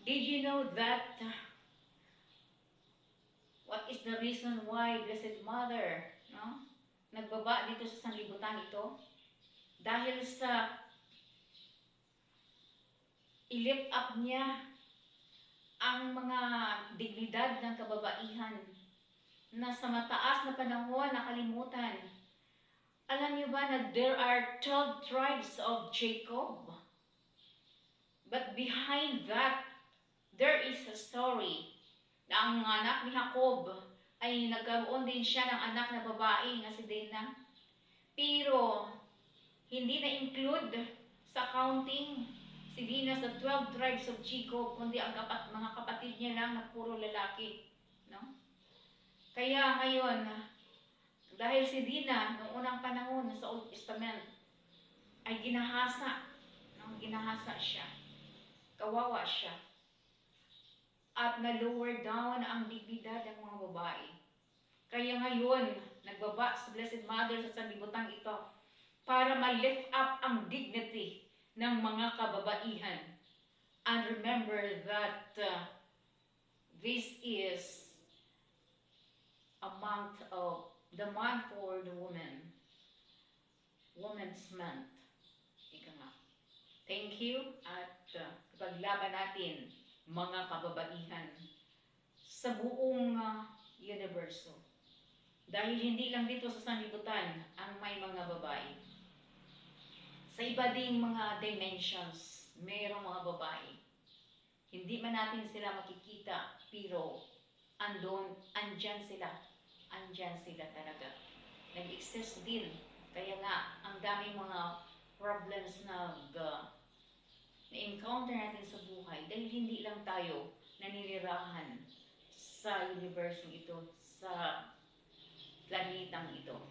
Did you know that what is the reason why Blessed Mother, no, nagbaba dito sa sanlibutan ito? Dahil sa i-lift up niya ang mga dignidad ng kababaihan na sa mataas na panahon nakalimutan. Alam niyo ba na there are 12 tribes of Jacob? But behind that, there is a story na ang anak ni Jacob ay nagkaroon din siya ng anak na babae na si Dina. Pero hindi na include sa counting si Dina sa 12 tribes of Jacob, kundi ang mga kapatid niya lang na puro lalaki. No? Kaya ngayon, dahil si Dina noong unang panahon sa Old Testament ay ginahasa, no? Ginahasa siya. Kawawa siya. At na-lower down ang dignidad ng mga babae. Kaya ngayon, nagbaba sa Blessed Mother sa sanlibutan ito para ma-lift up ang dignity ng mga kababaihan. And remember that this is a month of the month for the woman. Women's Month. Ika nga. Thank you at paglaban natin mga kababaihan sa buong universo. Dahil hindi lang dito sa sanlibutan ang may mga babae. Sa iba ding mga dimensions, mayroong mga babae. Hindi man natin sila makikita, pero andyan sila. Andyan sila talaga. Nag-exist din. Kaya nga, ang daming mga problems na-encounter natin sa buhay dahil hindi lang tayo naninirahan sa universo ito, sa planetang ito.